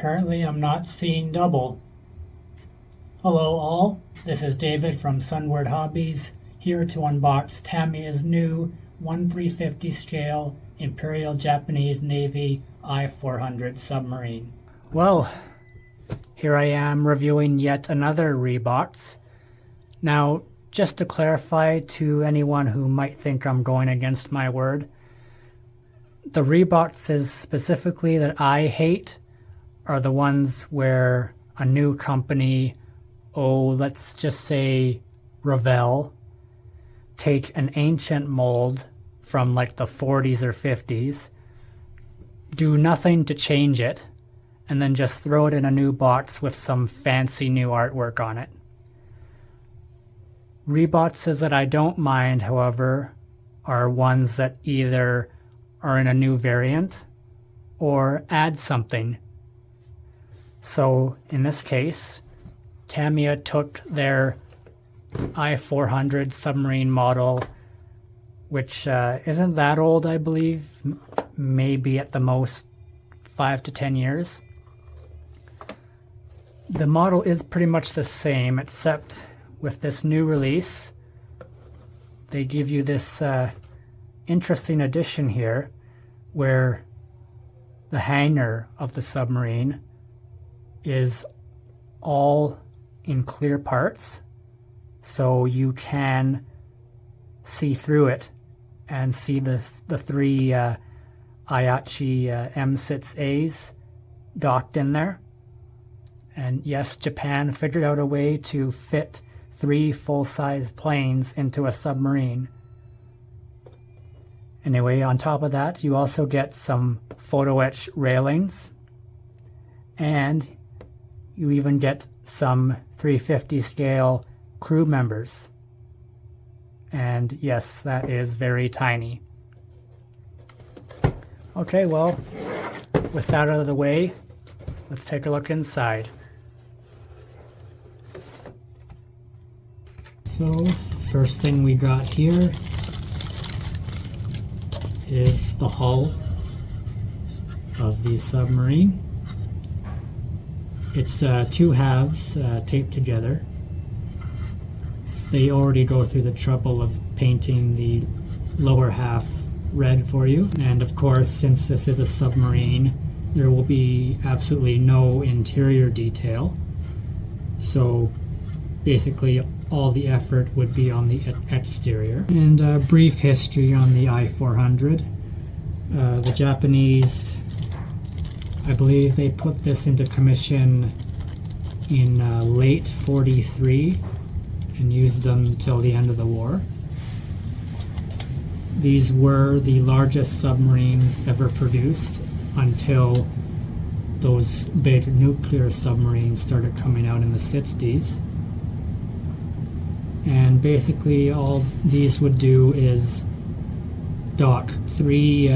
Apparently I'm not seeing double. Hello all, this is David from Sunward Hobbies, here to unbox Tamiya's new 1/350 scale Imperial Japanese Navy I-400 submarine. Well, here I am reviewing yet another Rebox. Now, just to clarify to anyone who might think I'm going against my word, the Reboxes specifically that I hate are the ones where a new company, let's just say Revell, take an ancient mold from like the 40s or 50s, do nothing to change it, and then just throw it in a new box with some fancy new artwork on it. Reboxes that I don't mind, however, are ones that either are in a new variant or add something. So in this case, Tamiya took their I-400 submarine model, which isn't that old, I believe, maybe at the most 5 to 10 years. The model is pretty much the same, except with this new release, they give you this interesting addition here where the hangar of the submarine is all in clear parts, so you can see through it and see the three Iachi M6As docked in there. And yes, Japan figured out a way to fit 3 full-size planes into a submarine. Anyway, on top of that, you also get some photo etch railings, and you even get some 350 scale crew members. And yes, that is very tiny. Okay, well, with that out of the way, let's take a look inside. So, first thing we got here is the hull of the submarine. It's 2 halves taped together. They already go through the trouble of painting the lower half red for you. And of course, since this is a submarine, there will be absolutely no interior detail. So basically all the effort would be on the exterior. And a brief history on the I-400. The Japanese, I believe they put this into commission in late 43 and used them till the end of the war. These were the largest submarines ever produced until those big nuclear submarines started coming out in the 60s. And basically all these would do is dock 3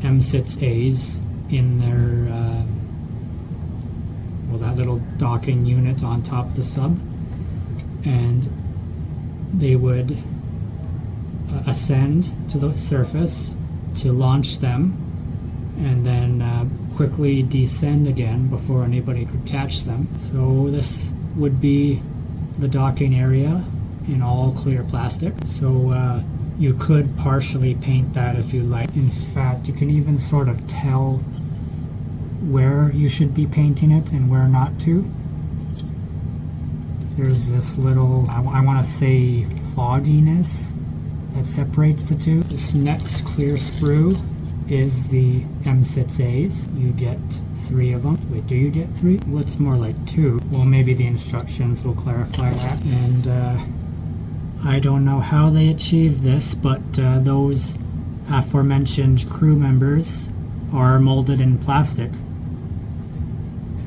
M6As in their that little docking unit on top of the sub, and they would ascend to the surface to launch them, and then quickly descend again before anybody could catch them. So this would be the docking area in all clear plastic. So you could partially paint that if you like. In fact, you can even sort of tell where you should be painting it and where not to. There's this little, I want to say, fogginess that separates the two. This next clear sprue is the M6As. You get 3 of them. Wait, do you get 3? Well, it's more like 2. Well, maybe the instructions will clarify that. And I don't know how they achieved this, but those aforementioned crew members are molded in plastic.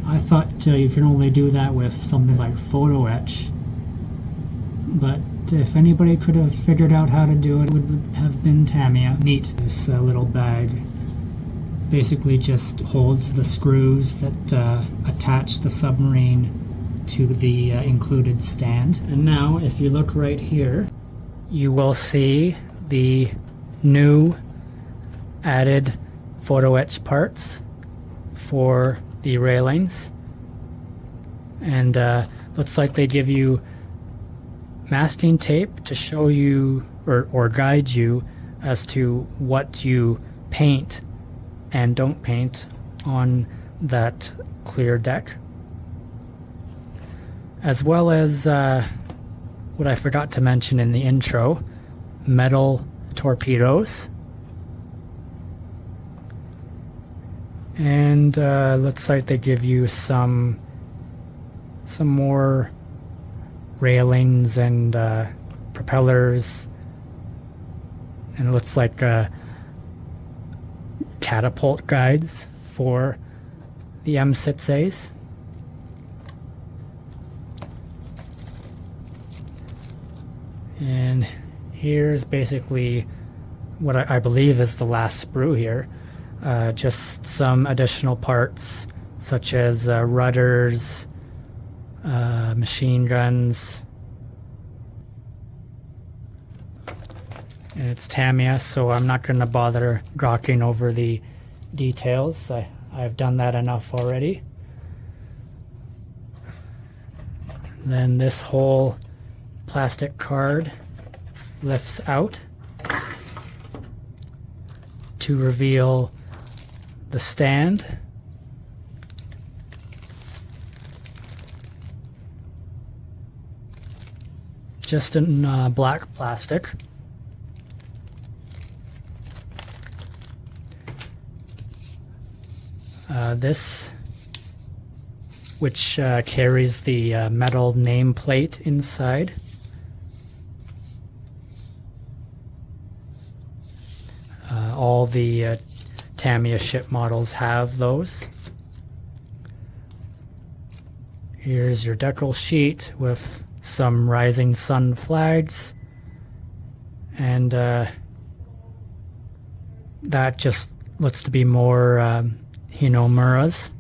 I thought you can only do that with something like photo etch, but if anybody could have figured out how to do it, it would have been Tamiya. Neat. This little bag basically just holds the screws that attach the submarine to the included stand. And now, if you look right here, you will see the new added photo etch parts for the railings. And looks like they give you masking tape to show you or guide you as to what you paint and don't paint on that clear deck. As well as what I forgot to mention in the intro, metal torpedoes. And looks like they give you some more railings and propellers, and it looks like catapult guides for the M6As. And here's basically what I believe is the last sprue here. Just some additional parts such as rudders, machine guns, and it's Tamiya, so I'm not going to bother gawking over the details. I've done that enough already. Then this whole plastic card lifts out to reveal the stand. Just in black plastic. This, which carries the metal nameplate inside. All the Tamiya ship models have those. Here's your Decals sheet with some rising sun flags, and that just looks to be more Hinomuras,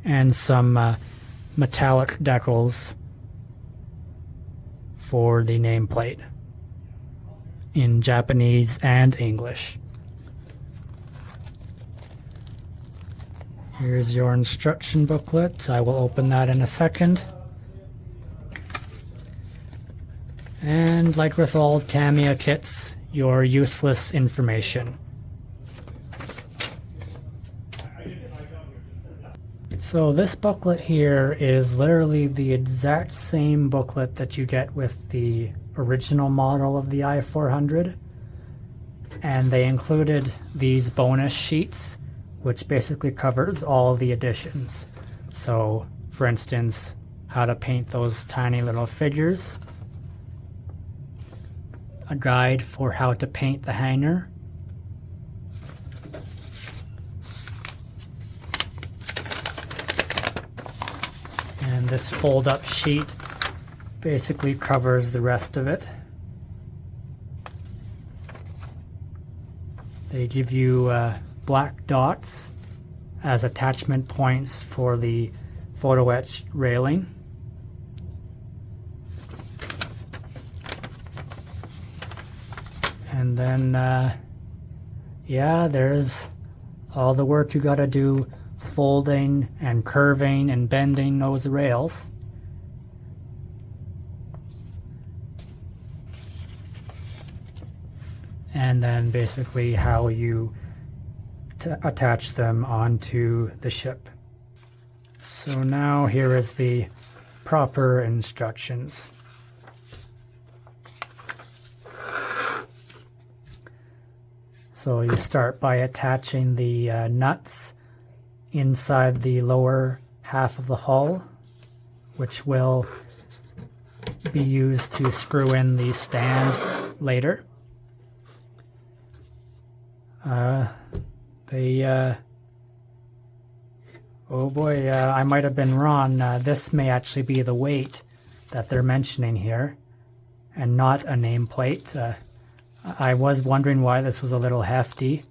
and some metallic decals for the nameplate in Japanese and English. Here's your instruction booklet. I will open that in a second. And like with all Tamiya kits, your useless information. So this booklet here is literally the exact same booklet that you get with the original model of the i400, and they included these bonus sheets, which basically covers all the additions. So, for instance, how to paint those tiny little figures, a guide for how to paint the hanger, and this fold-up sheet basically covers the rest of it. They give you black dots as attachment points for the photo etched railing. And then, yeah, there's all the work you gotta do folding and curving and bending those rails. And then basically how you attach them onto the ship. So now here is the proper instructions. So you start by attaching the nuts inside the lower half of the hull, which will be used to screw in the stand later. Oh boy, I might have been wrong. This may actually be the weight that they're mentioning here, and not a nameplate. I was wondering why this was a little hefty.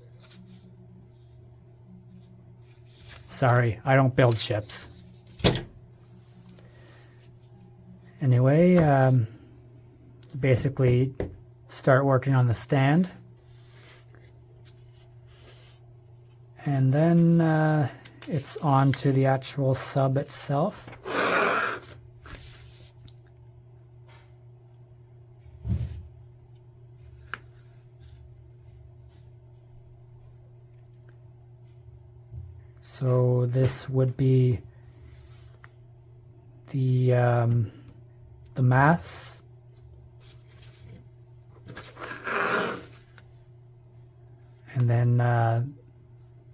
Sorry, I don't build ships. Anyway, basically start working on the stand. And then it's on to the actual sub itself. So this would be the mass, and then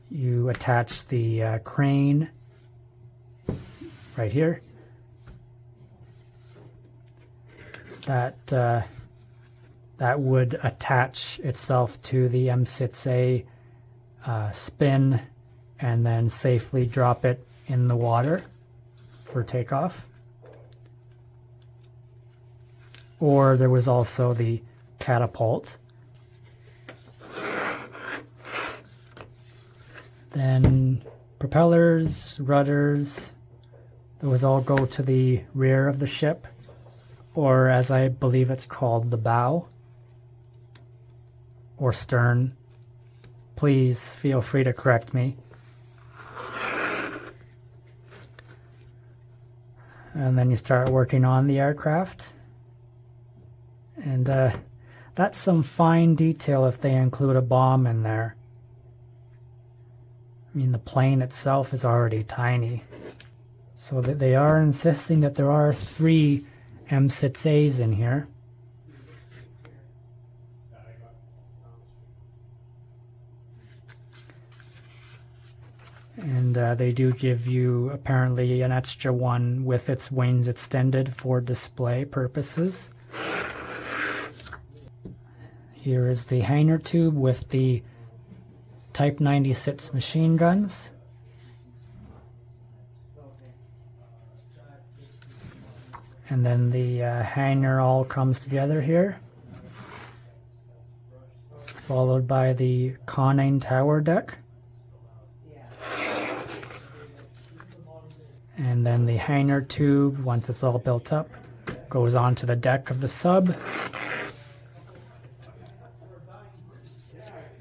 you attach the crane right here. That would attach itself to the M6A spin, and then safely drop it in the water for takeoff. Or there was also the catapult. Then propellers, rudders, those all go to the rear of the ship, or as I believe it's called, the bow or stern. Please feel free to correct me. And then you start working on the aircraft. And that's some fine detail if they include a bomb in there. I mean, the plane itself is already tiny. So that they are insisting that there are 3 M6As in here. And they do give you apparently an extra one with its wings extended for display purposes. Here is the hangar tube with the Type 96 machine guns. And then the hangar all comes together here, followed by the conning tower deck. And then the hangar tube, once it's all built up, goes onto the deck of the sub.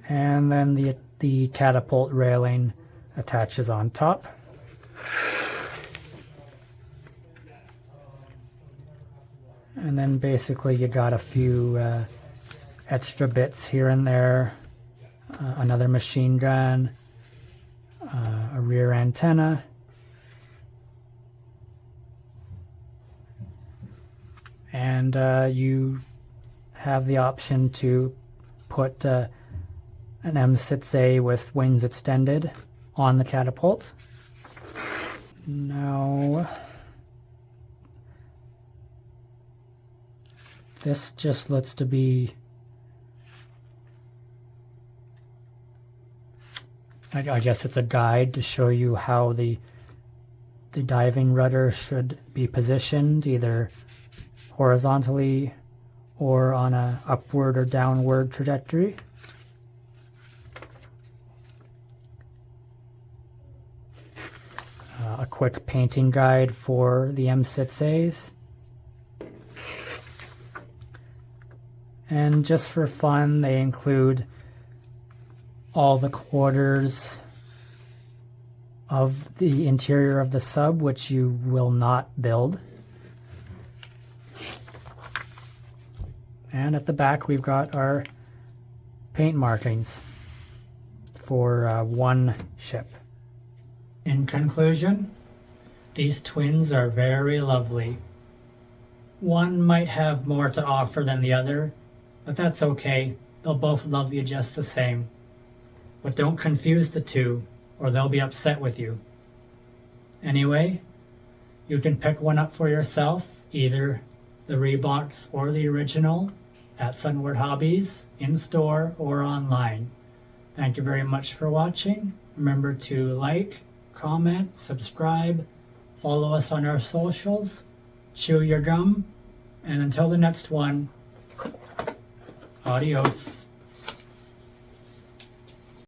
And then the catapult railing attaches on top. And then basically you got a few extra bits here and there. Another machine gun, a rear antenna, and you have the option to put an M6A with wings extended on the catapult. Now, this just looks to be, I guess it's a guide to show you how the diving rudder should be positioned, either horizontally or on a upward or downward trajectory. A quick painting guide for the M6As. And just for fun, they include all the quarters of the interior of the sub, which you will not build. And at the back, we've got our paint markings for one ship. In conclusion, these twins are very lovely. One might have more to offer than the other, but that's okay. They'll both love you just the same. But don't confuse the two, or they'll be upset with you. Anyway, you can pick one up for yourself, either the Rebox or the original, at Sunward Hobbies, in-store or online. Thank you very much for watching. Remember to like, comment, subscribe, follow us on our socials, chew your gum, and until the next one, adios.